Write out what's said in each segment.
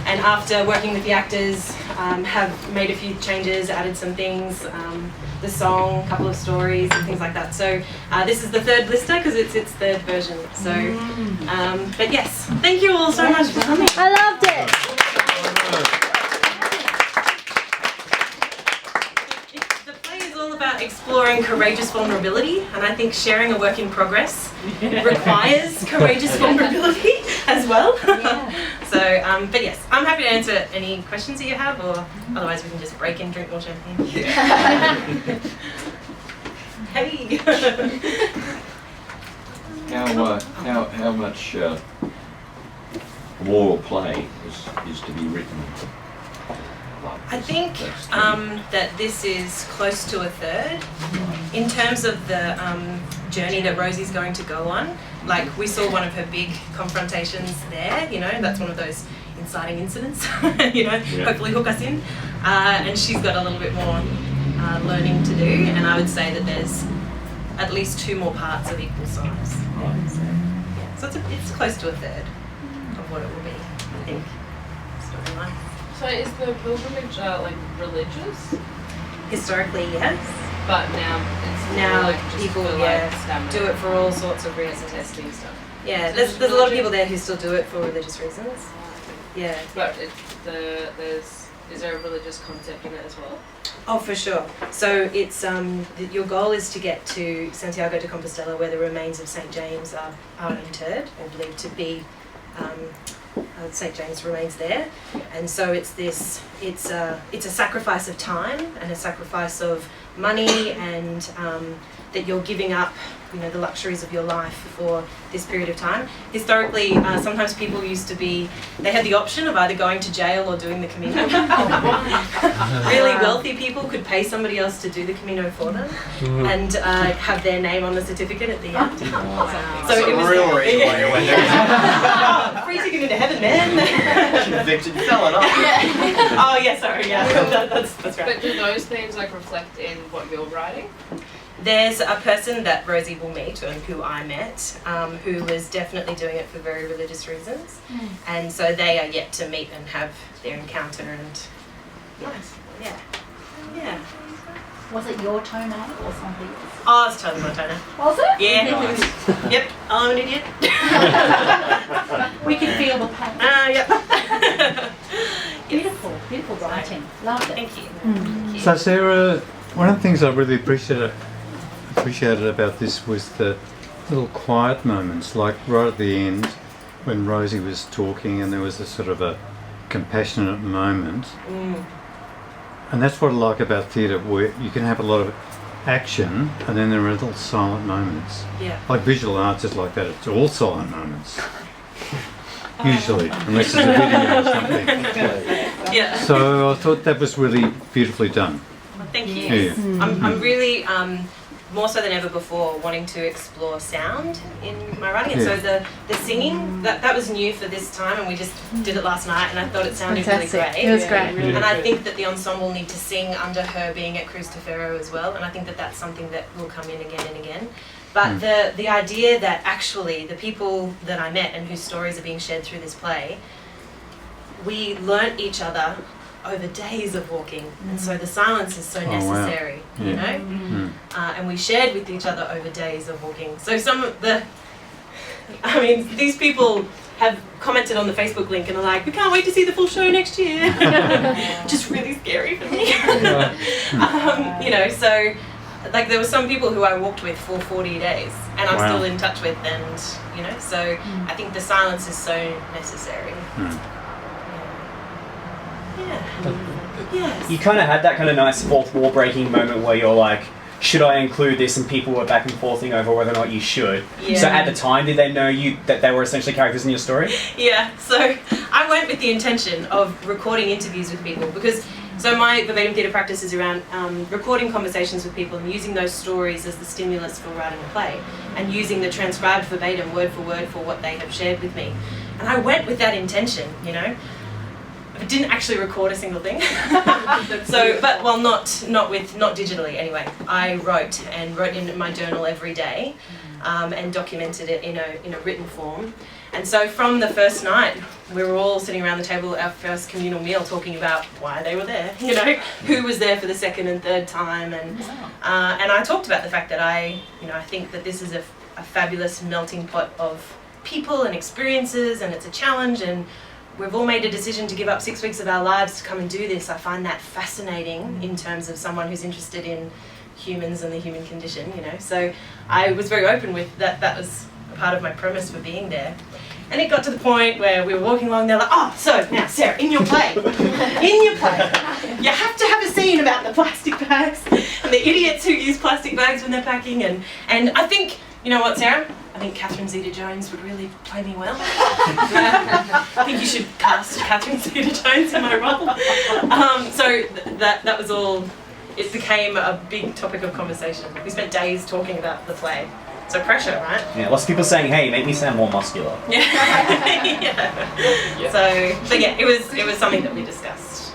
and after working with the actors, have made a few changes, added some things, the song, a couple of stories and things like that. So this is the third blister because it's its third version. So, but yes, thank you all so much for coming. I loved it. The play is all about exploring courageous vulnerability, and I think sharing a work in progress requires courageous vulnerability as well. Yeah. So, but yes, I'm happy to answer any questions that you have, or otherwise we can just break and drink more champagne. Yeah. Hey! How much more play is to be written? I think that this is close to a third. In terms of the journey that Rosie's going to go on, like we saw one of her big confrontations there, you know, that's one of those inciting incidents, you know, hopefully hook us in. And she's got a little bit more learning to do, and I would say that there's at least 2 more parts of equal size. So it's close to a third of what it will be, I think. Storyline. So is the pilgrimage like religious? Historically, yes. But now it's Now like just people for, stamina do it for all sorts of reasons. testing stuff. Yeah, So there's it's a lot of religion? people there who still do it for religious reasons. Yeah. But is there a religious concept in it as well? Oh, for sure. So it's your goal is to get to Santiago de Compostela, where the remains of Saint James are interred or believed to be. St. James remains there, and so it's a sacrifice of time and a sacrifice of money, and that you're giving up, you know, the luxuries of your life for this period of time. Historically, sometimes people they had the option of either going to jail or doing the Camino. Really wealthy people could pay somebody else to do the Camino for them and have their name on the certificate at the end. So it was real reason why you went there. free ticket into heaven, man. Convicted felon. Oh yeah, sorry, yeah, that's right. But do those themes like reflect in what you're writing? There's a person that Rosie will meet, and who I met, who was definitely doing it for very religious reasons, and so they are yet to meet and have their encounter. And yeah. Was it your toenail or something else? Oh, it's totally my toner. Was it? Yeah. Yep. I'm an idiot. We can feel the pain. Yep. Beautiful, beautiful writing. Loved it. Thank you. So Sarah, one of the things I really appreciated about this was the little quiet moments, like right at the end when Rosie was talking and there was a sort of a compassionate moment. And that's what I like about theatre, where you can have a lot of action and then there are little silent moments. Yeah. Like visual arts is like that, it's all silent moments. Usually, unless there's a video or something. Yeah. So I thought that was really beautifully done. Thank you. Yeah. I'm really, more so than ever before, wanting to explore sound in my writing. And so the singing, that was new for this time, and we just did it last night, and I thought it sounded Fantastic. really great. It was great. And I think that the ensemble need to sing under her being at Cruz Tefero as well, and I think that that's something that will come in again and again. But the idea that actually the people that I met and whose stories are being shared through this play, we learnt each other over days of walking, and so the silence is so necessary, you know? And we shared with each other over days of walking. So these people have commented on the Facebook link and are like, we can't wait to see the full show next year. Just really scary for me. You know, so like there were some people who I walked with for 40 days and I'm still in touch with, and you know, so I think the silence is so necessary. Yes. You kind of had that kind of nice fourth wall breaking moment where you're like, should I include this? And people were back and forthing over whether or not you should. Yeah. So at the time, did they know that they were essentially characters in your story? Yeah, so I went with the intention of recording interviews with people because, so my verbatim theatre practice is around recording conversations with people and using those stories as the stimulus for writing a play and using the transcribed verbatim word for what they have shared with me. And I went with that intention, you know. I didn't actually record a single thing. So, but well, not digitally anyway. I wrote in my journal every day, and documented it in a written form. And so from the first night, we were all sitting around the table at our first communal meal talking about why they were there, you know, who was there for the second and third time. And I talked about the fact that I think that this is a fabulous melting pot of people and experiences, and it's a challenge, and we've all made a decision to give up 6 weeks of our lives to come and do this. I find that fascinating in terms of someone who's interested in humans and the human condition, you know. So I was very open with that. That was a part of my premise for being there. And it got to the point where we were walking along, they're like, oh, so now Sarah, in your play, you have to have a scene about the plastic bags and the idiots who use plastic bags when they're packing. And I think, you know what, Sarah? I think Catherine Zeta-Jones would really play me well. I think you should cast Catherine Zeta-Jones in my role. So that was all, it became a big topic of conversation. We spent days talking about the play. So pressure, right? Yeah, lots of people saying, hey, make me sound more muscular. Yeah. Yeah. So, but yeah, it was something that we discussed.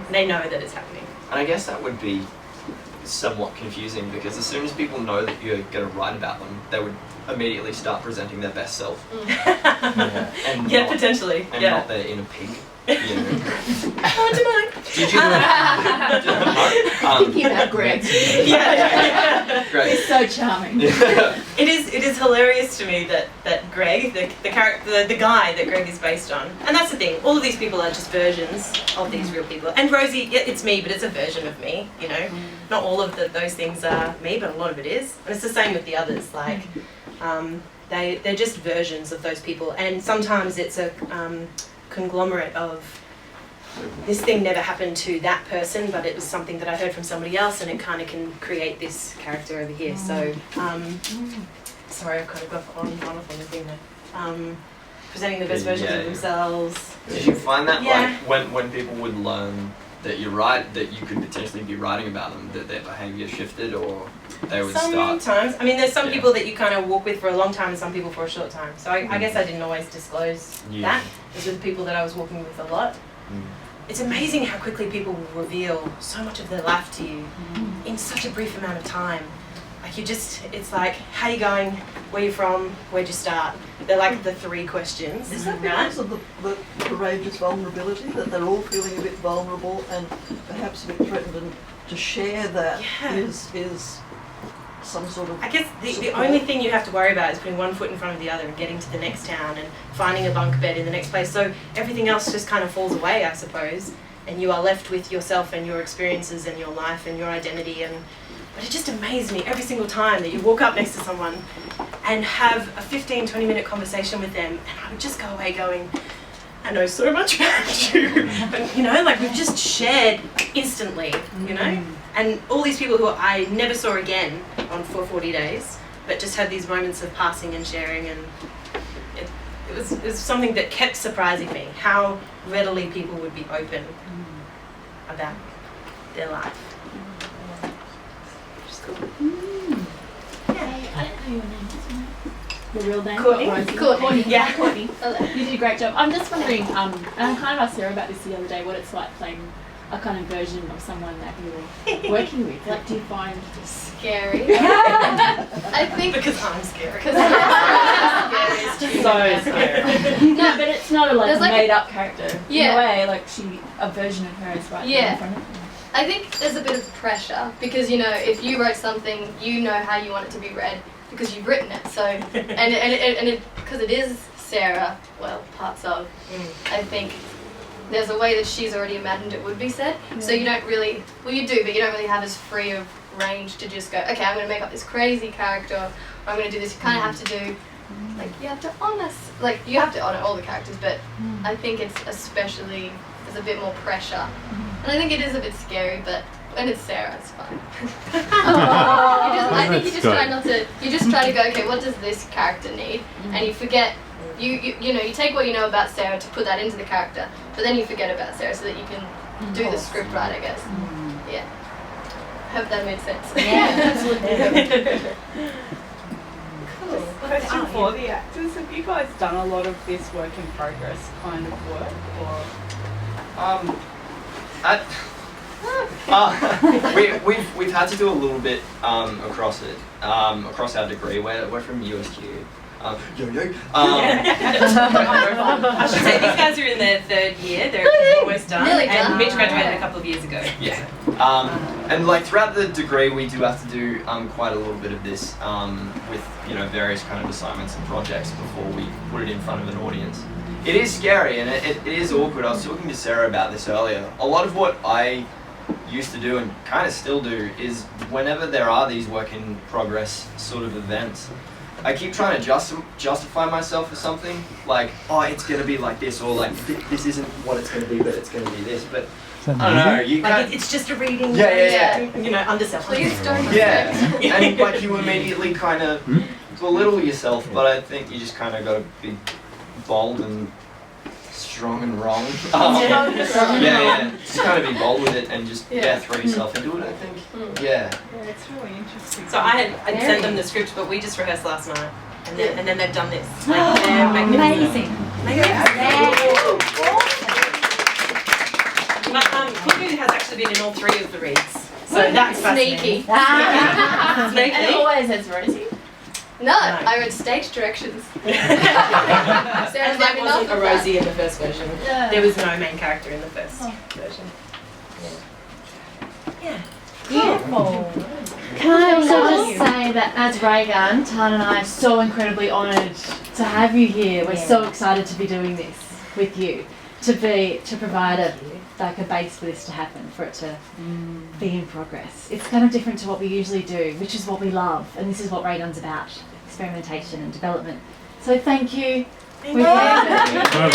They know that it's happening. And I guess that would be somewhat confusing, because as soon as people know that you're going to write about them, they would immediately start presenting their best self. And Yeah, not, potentially. And Yeah. not their inner pig. You know. Oh, tonight. Did you know? Thinking about Greg. Yeah. Great. He's so charming. Yeah. It is hilarious to me that Greg, the character, the guy that Greg is based on, and that's the thing. All of these people are just versions of these real people. And Rosie, yeah, it's me, but it's a version of me. You know, not all of those things are me, but a lot of it is. And it's the same with the others. Like, they're just versions of those people, and sometimes it's a conglomerate of this thing never happened to that person, but it was something that I heard from somebody else, and it kind of can create this character over here. So, sorry, I've kind of got on the thing there. Presenting the best versions of themselves. Did you find that, Yeah. like, when people would learn that you're right, that you could potentially be writing about them, that their behaviour shifted, or they would start? Sometimes. I mean, there's some Yeah. people that you kind of walk with for a long time and some people for a short time. So I guess I didn't always disclose that. It was with people that I was walking with a lot. It's amazing how quickly people will reveal so much of their life to you in such a brief amount of time. Like it's like, how you going, where you from, where'd you start? They're like the 3 questions. Is that because of the courageous vulnerability, that they're all feeling a bit vulnerable and perhaps a bit threatened, and to share that is some sort of I guess the only thing you have to worry about is putting one foot in front of the other and getting to the next town and finding a bunk bed in the next place. So everything else just kind of falls away, I suppose, and you are left with yourself and your experiences and your life and your identity. But it just amazed me every single time that you walk up next to someone and have a 15-20 minute conversation with them, and I would just go away going, I know so much about you. And, you know, like we've just shared instantly, you know? And all these people who I never saw again for 40 days, but just had these moments of passing and sharing, and it was something that kept surprising me, how readily people would be open about their life. Which is cool. Hey, I don't know your name. What's your name? Your real name? Courtney. Rosie. Courtney. Yeah. Courtney. You did a great job. I'm just wondering, and I kind of asked Sarah about this the other day, what it's like playing a kind of version of someone that you're working with. Like, do you find Scary. I think Because I'm scary. because so scary? No, but it's not a There's like made up character. In Yeah. a way, like a version of her is right there in front of you. I think there's a bit of pressure because, you know, if you wrote something, you know how you want it to be read because you've written it. So and because it is Sarah, well, parts of, I think there's a way that she's already imagined it would be said. So you don't really, well, you do, but you don't really have as free of range to just go, okay, I'm going to make up this crazy character, or I'm going to do this. You kind of have to do, like, you have to honor all the characters, but I think it's especially, there's a bit more pressure. And I think it is a bit scary, but when it's Sarah, it's fine. I think you just try not to, you just try to go, okay, what does this character need? And you forget, you know, you take what you know about Sarah to put that into the character, but then you forget about Sarah so that you can do the script right, I guess. Yeah. Hope that made sense. Yeah, absolutely. Question for the actors: have you guys done a lot of this work in progress kind of work, or? We've had to do a little bit across our degree. We're from USQ, Yo-yo. I should say these guys are in their third year. They're almost done. Nearly And done. Mitch graduated a couple of years ago. Yeah. And like throughout the degree, we do have to do quite a little bit of this with various kind of assignments and projects before we put it in front of an audience. It is scary and it is awkward. I was talking to Sarah about this earlier. A lot of what I used to do and kind of still do is whenever there are these work in progress sort of events, I keep trying to justify myself for something, like, oh, it's going to be like this, or like, this isn't what it's going to be, but it's going to be this. But I don't know, you Like it's just a reading. Yeah. Undersell. Please don't. Yeah, and like you immediately kind of belittle yourself, but I think you just kind of got to be bold and strong and wrong. Just kind of be bold with it and just throw yourself into it. I think. Yeah. Yeah, it's really interesting. So I'd sent them the script, but we just rehearsed last night, and then they've done this. Like, they're magnificent. But Kudu has actually been in all three of the reads, so that's Sneaky. fascinating. And it Sneaky. always has Rosie. No, I read stage directions. And Sarah's there like, wasn't a enough of Rosie in the first version. Yeah. There was no main character in the first version. Yeah. Beautiful. Can I also just say that as RAYGUN, Tan and I are so incredibly honoured to have you here. We're so excited to be doing this with you, to provide a base for this to happen, for it to be in progress. It's kind of different to what we usually do, which is what we love, and this is what RAYGUN's about, experimentation and development. So thank you. Thank you. Bravo.